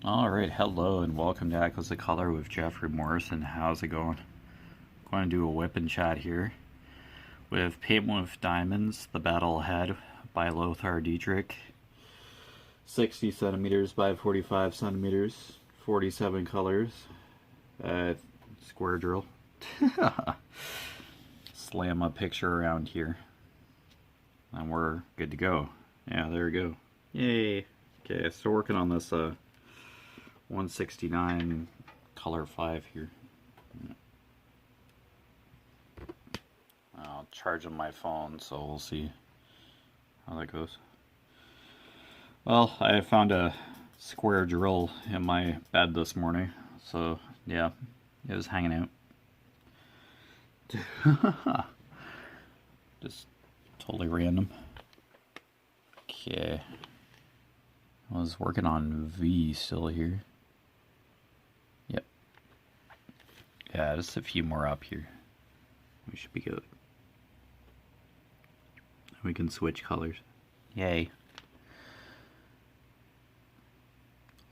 Alright, hello and welcome to Echoes of Color with Jeffery Morrison. How's it going? I'm going to do a whip and chat here with Paint with Diamonds, The Battle Ahead by Lothar Dietrich. 60 centimeters by 45 centimeters, 47 colors, square drill. Slam a picture around here and we're good to go. Yeah, there we go. Yay! Okay, so working on this 169 color 5 here. I'll charge on my phone, so we'll see how that goes. Well, I found a square drill in my bed this morning, so yeah, it was hanging out. Just totally random. Okay. I was working on V still here. Yep. Yeah, just a few more up here. We should be good. We can switch colors. Yay.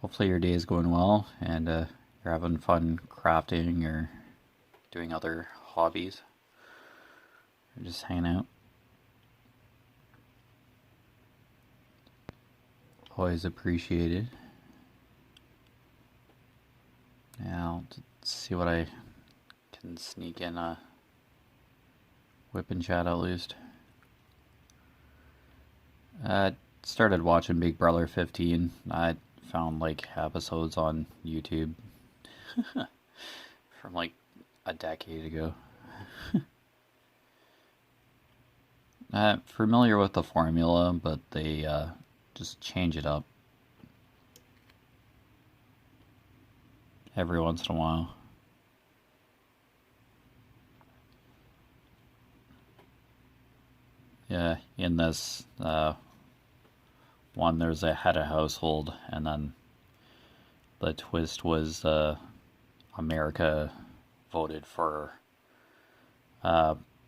Hopefully your day is going well and you're having fun crafting or doing other hobbies. Or just hanging out. Always appreciated. Now, let's see what I can sneak in a whip and chat at least. I started watching Big Brother 15. I found like episodes on YouTube from like a decade ago. I'm familiar with the formula, but they just change it up every once in a while. Yeah, in this one there's a head of household, and then the twist was America voted for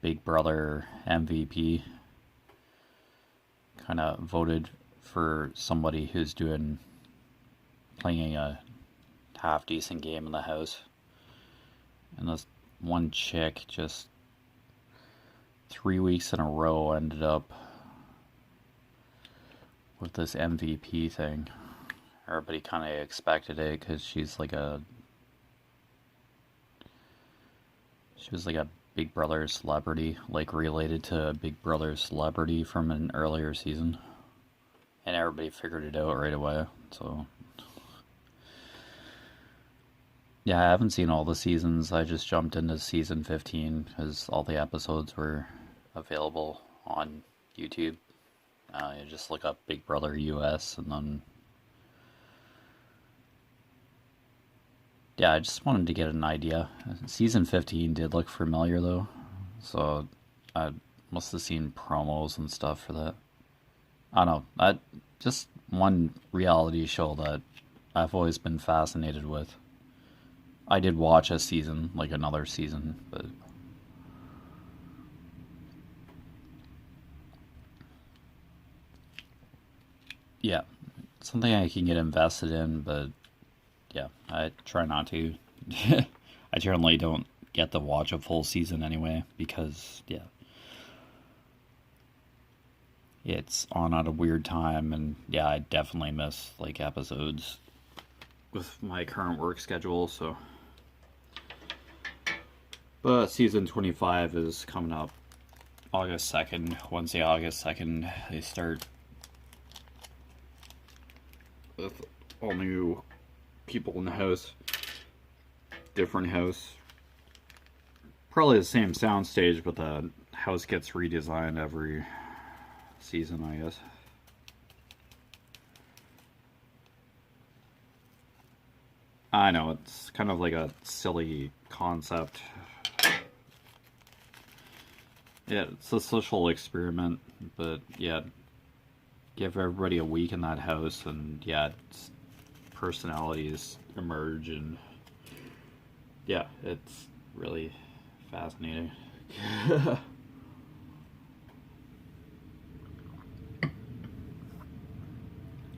Big Brother MVP. Kind of voted for somebody who's playing a half decent game in the house, and this one chick just 3 weeks in a row ended up with this MVP thing. Everybody kind of expected it because she was like a Big Brother celebrity, like related to a Big Brother celebrity from an earlier season. And everybody figured it out right away, so... Yeah, I haven't seen all the seasons. I just jumped into season 15 because all the episodes were available on YouTube. You just look up Big Brother US and then... Yeah, I just wanted to get an idea. Season 15 did look familiar though, so I must have seen promos and stuff for that. I don't know, just one reality show that I've always been fascinated with. I did watch a season, like another season, but... Yeah, something I can get invested in, but yeah, I try not to. I generally don't get to watch a full season anyway, because, yeah, it's on at a weird time, and yeah, I definitely miss like episodes with my current work schedule, so. But season 25 is coming up August 2nd, Wednesday, August 2nd. They start with all new people in the house, different house. Probably the same soundstage, but the house gets redesigned every season, I guess. I know, it's kind of like a silly concept. Yeah, it's a social experiment, but yeah, give everybody a week in that house and yeah, personalities emerge, and yeah, it's really fascinating.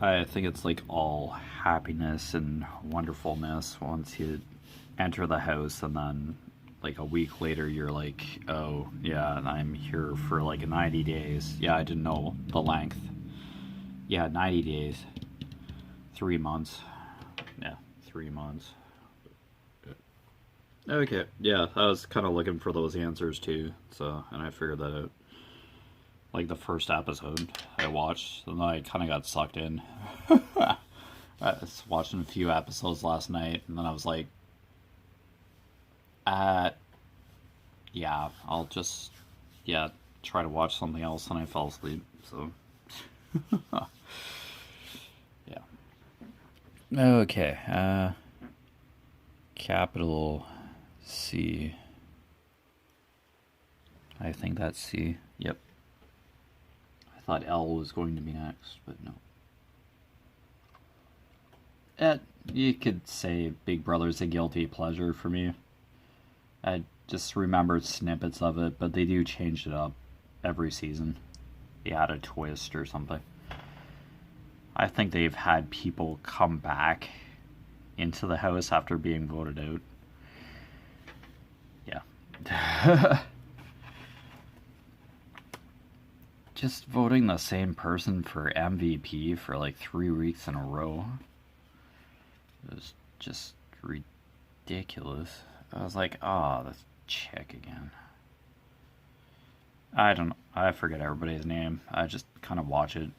I think it's like all happiness and wonderfulness once you enter the house, and then like a week later you're like, oh yeah, and I'm here for like 90 days. Yeah, I didn't know the length. Yeah, 90 days. 3 months. Yeah, 3 months. Okay, yeah, I was kind of looking for those answers too, so, and I figured that out. Like the first episode I watched, and then I kind of got sucked in. I was watching a few episodes last night, and then I was like, uh, yeah, I'll just, yeah, try to watch something else, and I fell asleep, so. Yeah. Okay, capital C. I think that's C. Yep. I thought L was going to be next, but no. You could say Big Brother's a guilty pleasure for me. I just remembered snippets of it, but they do change it up every season. They add a twist or something. I think they've had people come back into the house after being voted out. Yeah. Just voting the same person for MVP for like 3 weeks in a row was just ridiculous. I was like, oh, this chick again. I don't know. I forget everybody's name. I just kind of watch it.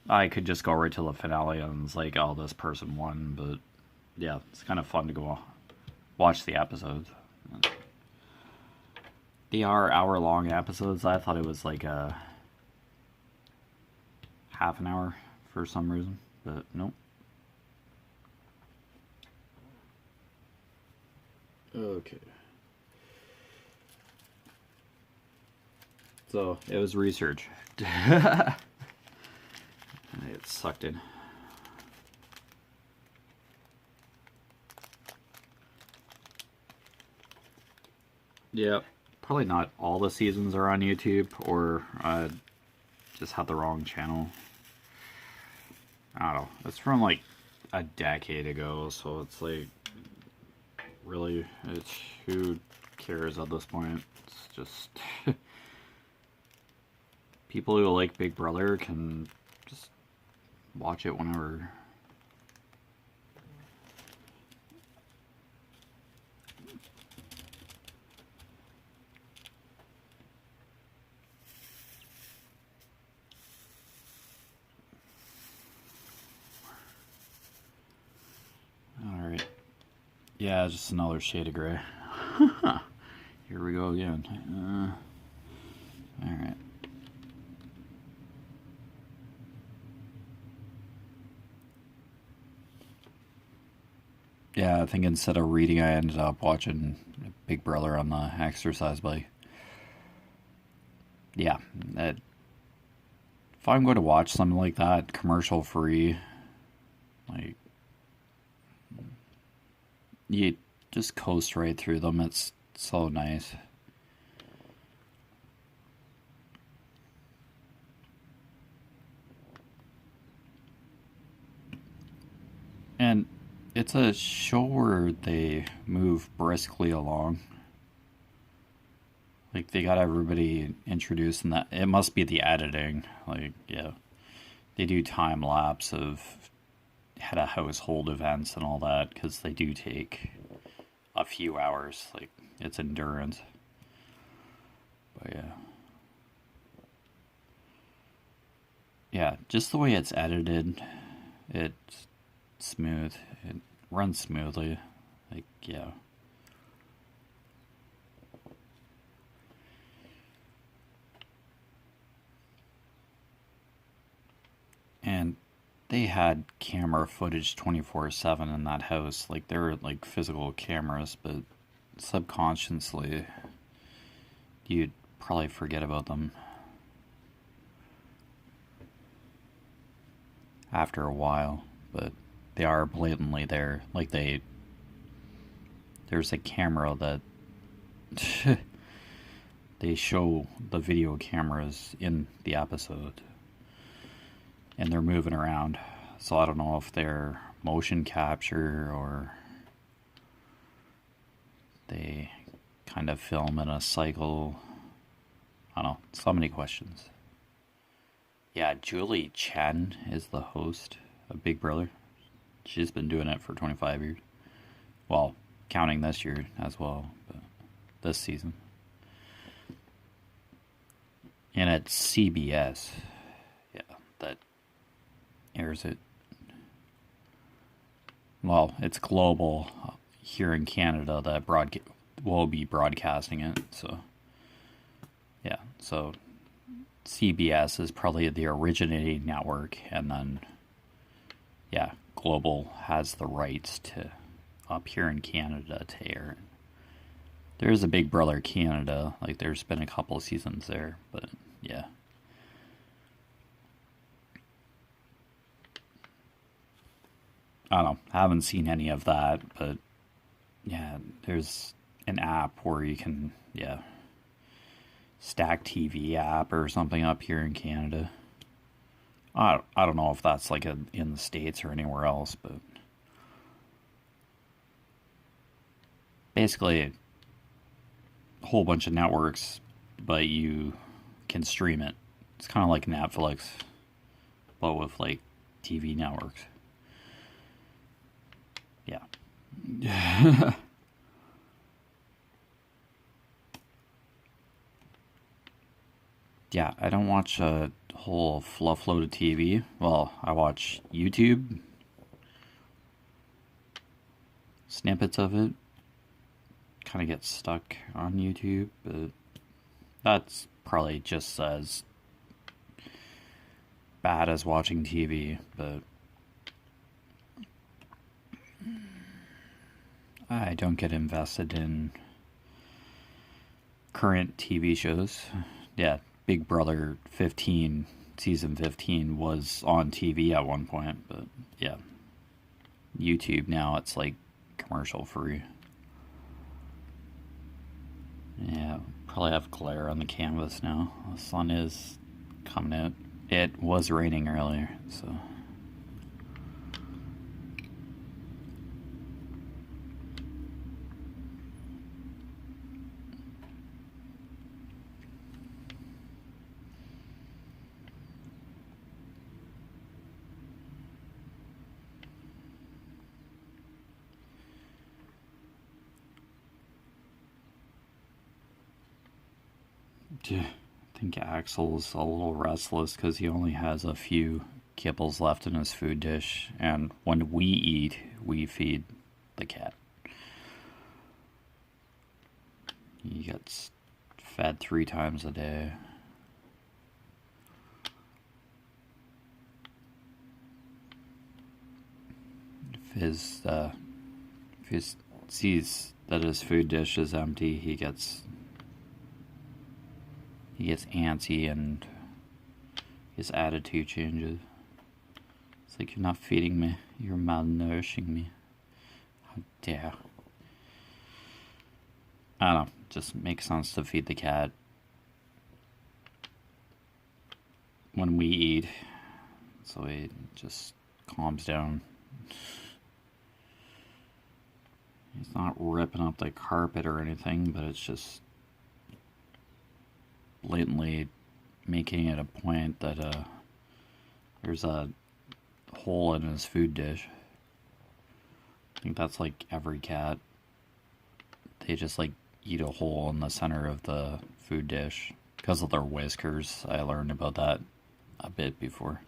I could just go right to the finale and it's like, oh, this person won, but yeah, it's kind of fun to go watch the episodes. They are hour-long episodes. I thought it was like a half an hour for some reason, but nope. Okay. So, it was research. I get sucked in. Yeah, probably not all the seasons are on YouTube, or I just had the wrong channel. I don't know. It's from like a decade ago, so it's like, really, who cares at this point? It's just people who like Big Brother can just watch it whenever. Alright. Yeah, just another shade of gray. Here we go again. Alright. Yeah, I think instead of reading, I ended up watching Big Brother on the exercise bike. Yeah, if I'm going to watch something like that, commercial free, like, you just coast right through them. It's so nice. And it's a show where they move briskly along. Like, they got everybody introduced, and that it must be the editing. Like, yeah, they do time lapse of head of household events and all that, because they do take a few hours. Like, it's endurance. But yeah. Yeah, just the way it's edited, it's smooth. It runs smoothly. Like, yeah. And they had camera footage 24/7 in that house. Like, they were like physical cameras, but subconsciously you'd probably forget about them after a while, but they are blatantly there. Like, there's a camera that they show the video cameras in the episode. and they're moving around. So I don't know if they're motion capture or they kind of film in a cycle. I don't know. So many questions. Yeah, Julie Chen is the host of Big Brother. She's been doing it for 25 years. Well, counting this year as well, but this season. And it's CBS. Yeah, that airs it. Well, it's global here in Canada that will be broadcasting it. So, yeah. So, CBS is probably the originating network, and then, yeah, Global has the rights to up here in Canada to air it. There's a Big Brother Canada, like there's been a couple of seasons there, but yeah. I don't know, I haven't seen any of that, but yeah, there's an app where you can, yeah, Stack TV app or something up here in Canada. I don't know if that's like in the States or anywhere else, but basically a whole bunch of networks, but you can stream it. It's kind of like Netflix, but with like TV networks. Yeah. Yeah, I don't watch a whole fluff load of TV. Well, I watch YouTube, snippets of it. Kind of get stuck on YouTube, but that's probably just as bad as watching TV, but I don't get invested in current TV shows. Yeah, Big Brother 15, season 15 was on TV at one point, but yeah. YouTube now, it's like commercial free. Yeah, probably have glare on the canvas now. The sun is coming out. It was raining earlier, so. I think Axel's a little restless because he only has a few kibbles left in his food dish, and when we eat, we feed the cat. He gets fed 3 times a day. If he sees that his food dish is empty, he gets antsy and his attitude changes. It's like, you're not feeding me, you're malnourishing me. How dare. I don't know, just makes sense to feed the cat when we eat, so he just calms down. He's not ripping up the carpet or anything, but it's just blatantly making it a point that there's a hole in his food dish. I think that's like every cat. They just like eat a hole in the center of the food dish because of their whiskers. I learned about that a bit before.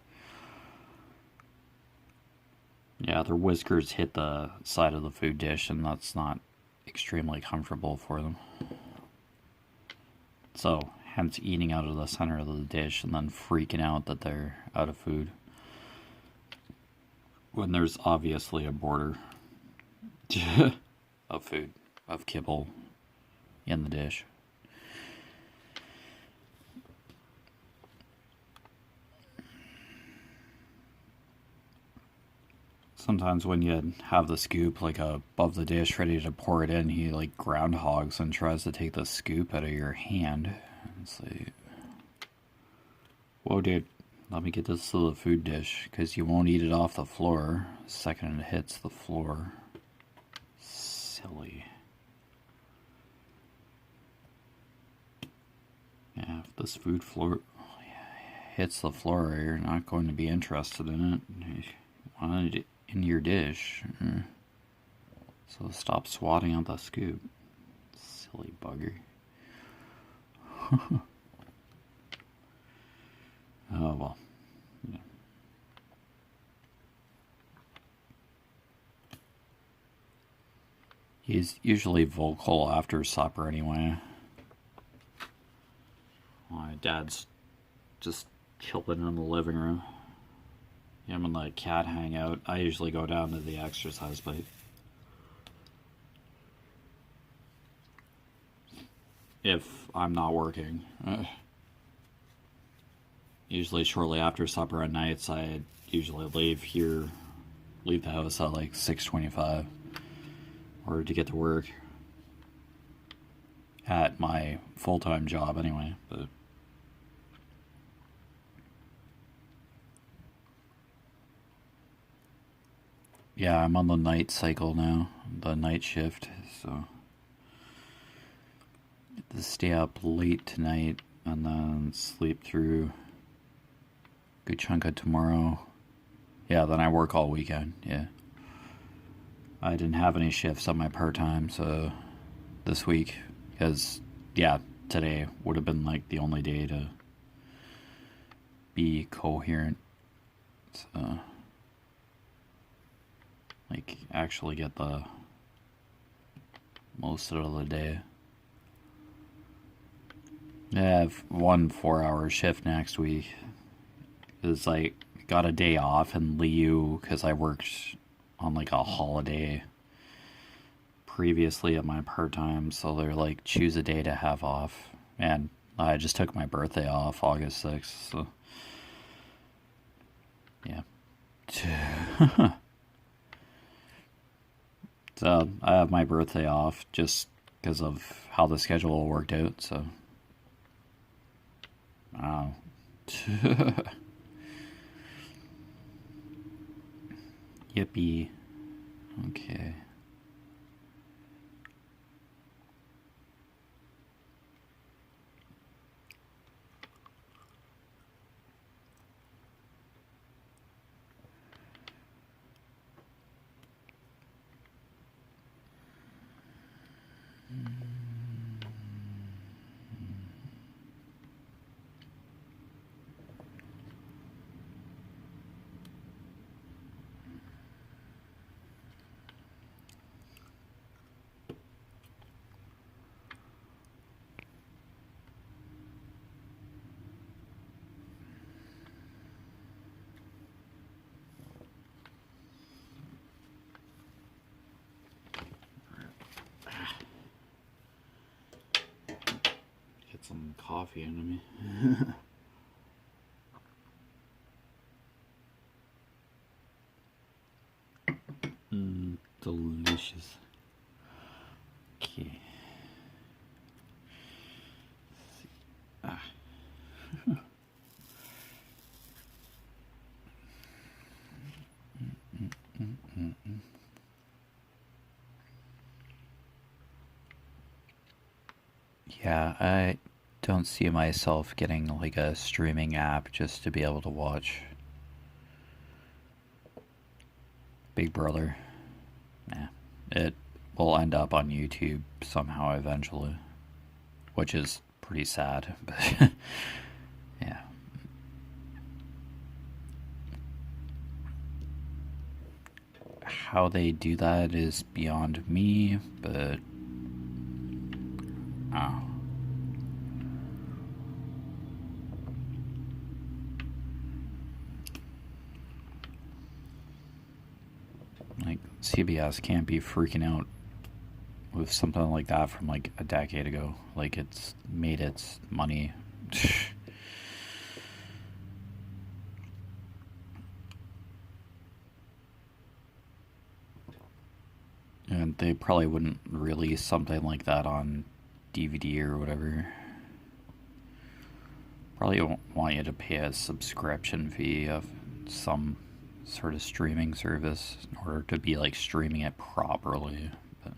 Yeah, their whiskers hit the side of the food dish, and that's not extremely comfortable for them. So, hence eating out of the center of the dish and then freaking out that they're out of food, when there's obviously a border of food, of kibble in the dish. Sometimes when you have the scoop like above the dish ready to pour it in, he like groundhogs and tries to take the scoop out of your hand. It's like, whoa dude, Let me get this to the food dish, because you won't eat it off the floor the second it hits the floor. Silly. Yeah, if this food floor hits the floor, you're not going to be interested in it. You want it in your dish. So stop swatting out the scoop. Silly bugger. Oh well. Yeah. He's usually vocal after supper anyway. My dad's just chilling in the living room. Him and the cat hang out. I usually go down to the exercise bike. If I'm not working. Usually shortly after supper at nights, I usually leave the house at like 6:25 or to get to work at my full-time job anyway. But yeah, I'm on the night cycle now, the night shift, so to stay up late tonight and then sleep through a good chunk of tomorrow. Yeah, then I work all weekend. Yeah, I didn't have any shifts on my part-time so this week, because yeah, today would have been like the only day to be coherent, so like actually get the most out of the day. I have 1 4-hour shift next week. It's like, got a day off in Liu because I worked on like a holiday previously at my part-time, so they're like, choose a day to have off. And I just took my birthday off, August 6th, so yeah. So I have my birthday off just because of how the schedule worked out, so Yippee. Okay. Get some coffee into me. Delicious. Okay. Yeah, I don't see myself getting like a streaming app just to be able to watch Big Brother. Yeah, it will end up on YouTube somehow eventually, which is pretty sad, but yeah. How they do that is beyond me, but oh. Like, CBS can't be freaking out with something like that from like a decade ago. Like, it's made its money. And they probably wouldn't release something like that on DVD or whatever. probably want you to pay a subscription fee of some sort of streaming service in order to be like streaming it properly. But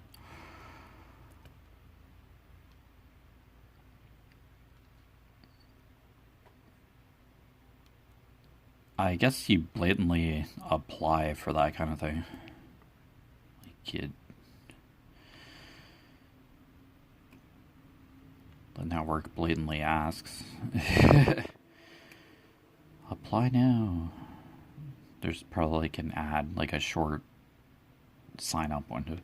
I guess you blatantly apply for that kind of thing. Like the network blatantly asks, apply now. There's probably like an ad, like a short sign up window.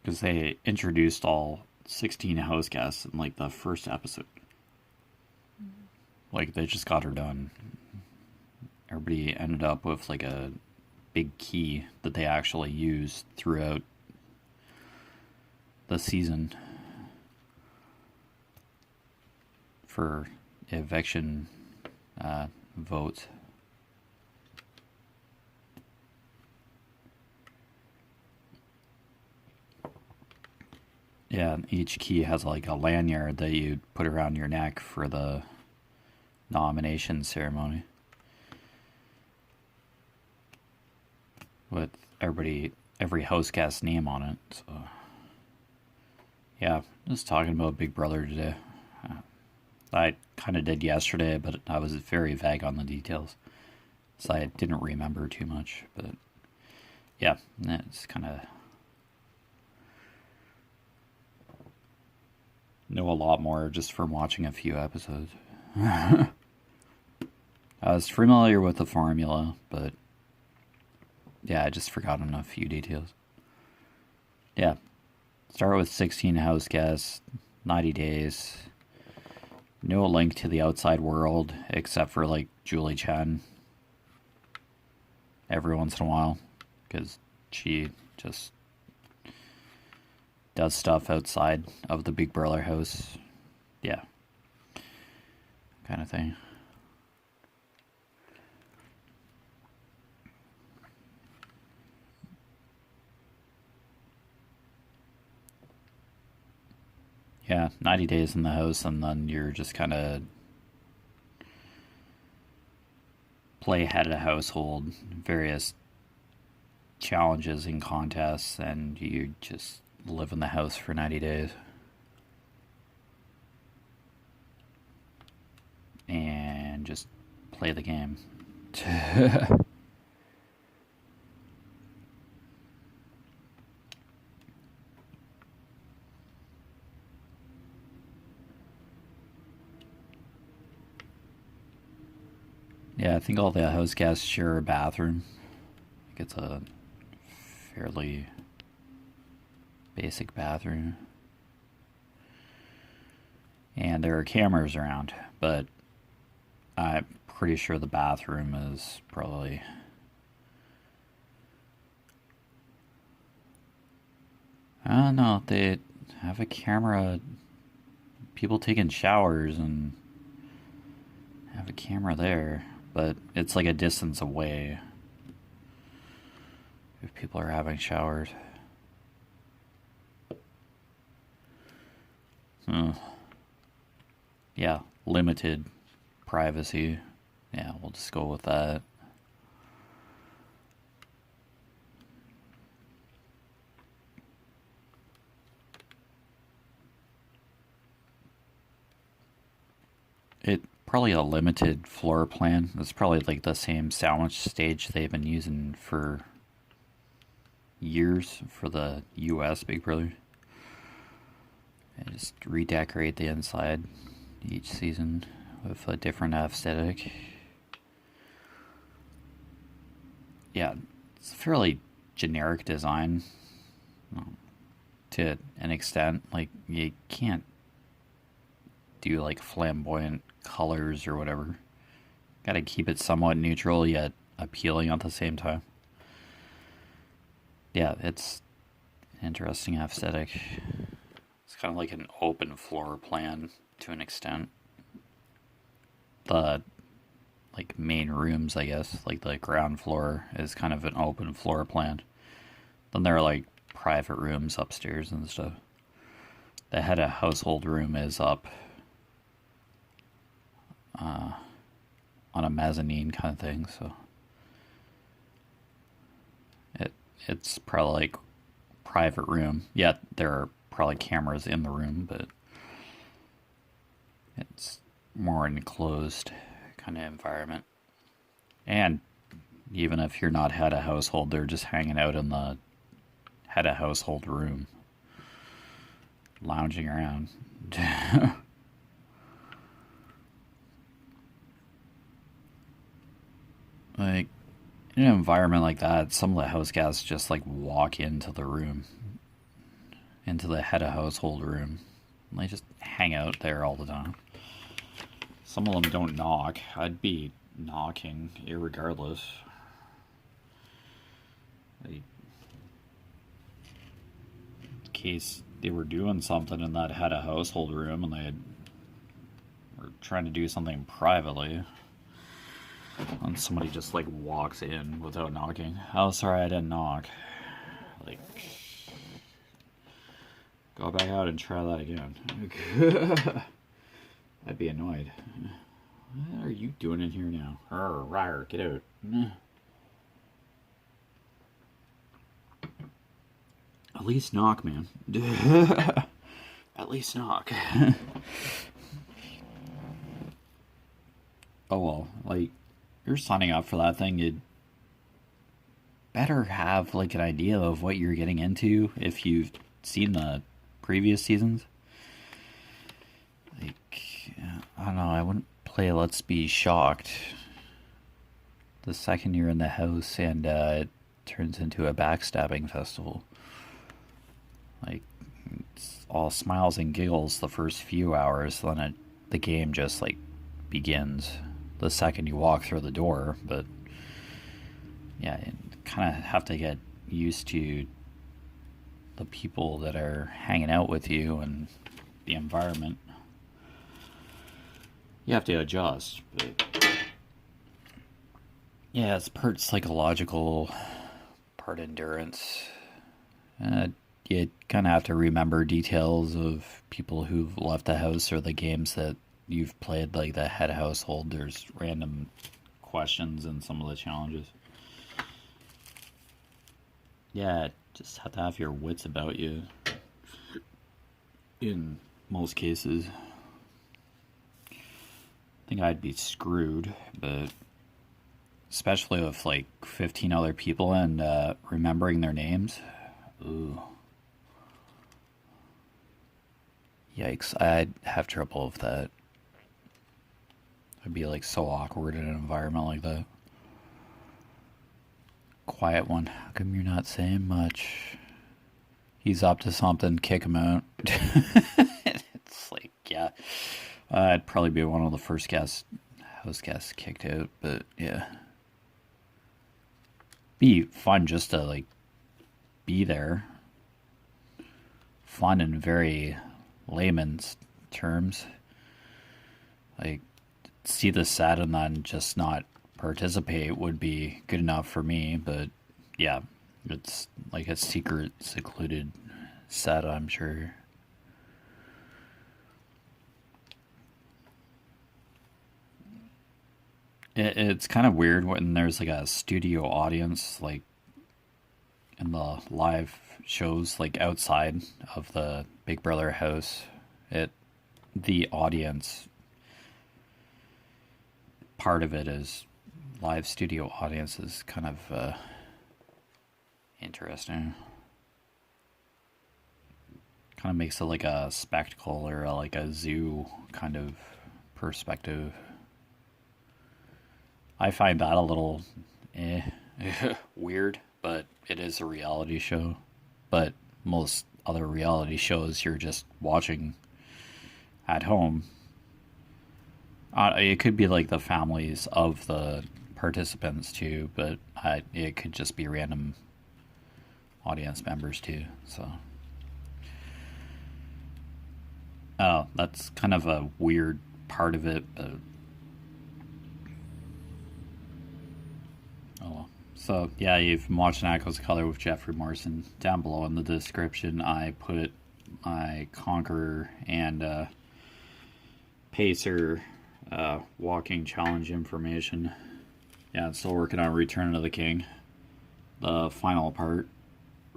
Because they introduced all 16 house guests in like the first episode. Like they just got her done. Everybody ended up with like a big key that they actually used throughout the season for eviction votes. Yeah, each key has like a lanyard that you put around your neck for the nomination ceremony. With every host guest's name on it. So, yeah, just talking about Big Brother today. I kind of did yesterday, but I was very vague on the details, so I didn't remember too much. But yeah, it's kind of know a lot more just from watching a few episodes. I was familiar with the formula, but yeah, I just forgotten a few details. Yeah, start with 16 house guests, 90 days. No link to the outside world except for like Julie Chen every once in a while, because she just does stuff outside of the Big Brother house. Yeah, kind of thing. Yeah, 90 days in the house, and then you're just kind of play head of the household, various challenges and contests, and you just live in the house for 90 days. And just play the game. Yeah, I think all the house guests share a bathroom. I think it's a fairly basic bathroom. And there are cameras around, but I'm pretty sure the bathroom is probably... I don't know, they have a camera, people taking showers and have a camera there, but it's like a distance away if people are having showers. Yeah, limited privacy. Yeah, we'll just go with that. It probably a limited floor plan. It's probably like the same sandwich stage they've been using for years for the US Big Brother. And just redecorate the inside each season with a different aesthetic. Yeah, it's a fairly generic design to an extent. Like, you can't do like flamboyant colors or whatever. Gotta keep it somewhat neutral yet appealing at the same time. Yeah, it's an interesting aesthetic. It's kind of like an open floor plan to an extent. The like main rooms, I guess, like the ground floor is kind of an open floor plan. Then there are like private rooms upstairs and stuff. the head of household room is up on a mezzanine kind of thing, so it's probably like private room. Yeah, there are probably cameras in the room, but it's more enclosed kind of environment. And even if you're not head of household, they're just hanging out in the head of household room, lounging around. Like, in an environment like that, some of the house guests just like walk into the room, into the head of household room. And they just hang out there all the time. Some of them don't knock. I'd be knocking irregardless. Like, in case they were doing something in that head of household room and they were trying to do something privately, and somebody just like walks in without knocking. Oh, sorry, I didn't knock. Like, go back out and try that again. I'd be annoyed. What are you doing in here now? Rawr, get out. At least knock, man. At least knock. Oh well, like, you're signing up for that thing, you'd better have like an idea of what you're getting into if you've seen the previous seasons. Like, I don't know, I wouldn't play Let's Be Shocked the second you're in the house and it turns into a backstabbing festival. Like, it's all smiles and giggles the first few hours, then the game just like begins the second you walk through the door. But yeah, you kind of have to get used to the people that are hanging out with you and the environment. You have to adjust, but yeah, it's part psychological, part endurance. You kind of have to remember details of people who've left the house or the games that you've played, like the head household. There's random questions in some of the challenges. Yeah, just have to have your wits about you in most cases. I think I'd be screwed, but especially with like 15 other people and remembering their names. Ooh. Yikes, I'd have trouble with that. I'd be like so awkward in an environment like that. Quiet one, how come you're not saying much? He's up to something, kick him out. It's like, yeah, I'd probably be one of the first house guests kicked out, but yeah. Be fun just to like be there. Fun in very layman's terms. Like, see the set and then just not participate would be good enough for me, but yeah, it's like a secret, secluded set, I'm sure. It's kind of weird when there's like a studio audience, like in the live shows, like outside of the Big Brother house. The audience part of it is live studio audience is kind of interesting. Kind of makes it like a spectacle or like a zoo kind of perspective. I find that a little weird, but it is a reality show. But most other reality shows you're just watching at home. It could be like the families of the participants too, but it could just be random audience members too. So, that's kind of a weird part of it, but oh. So yeah, you've been watching Echoes of Color with Jefferey Morrison. Down below in the description, I put my Conquer and Pacer walking challenge information. Yeah, I'm still working on Return of the King, the final part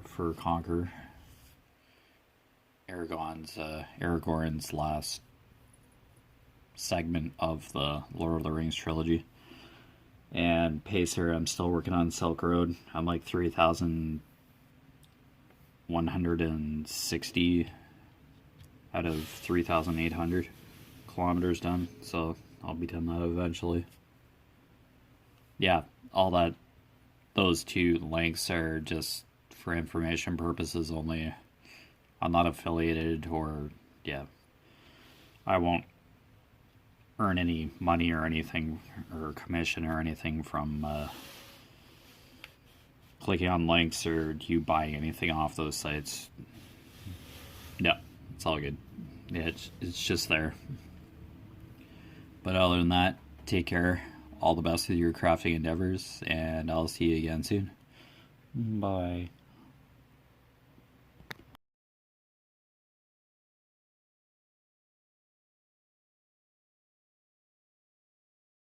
for Conquer. Aragorn's last segment of the Lord of the Rings trilogy. And Pacer, I'm still working on Silk Road. I'm like 3,160 out of 3,800 kilometers done, so I'll be done that eventually. Yeah, those two links are just for information purposes only. I'm not affiliated, or yeah, I won't earn any money or anything, or commission or anything from clicking on links or you buying anything off those sites. No, it's all good. Yeah, it's just there. But other than that, take care. All the best with your crafting endeavors, and I'll see you again soon. Bye.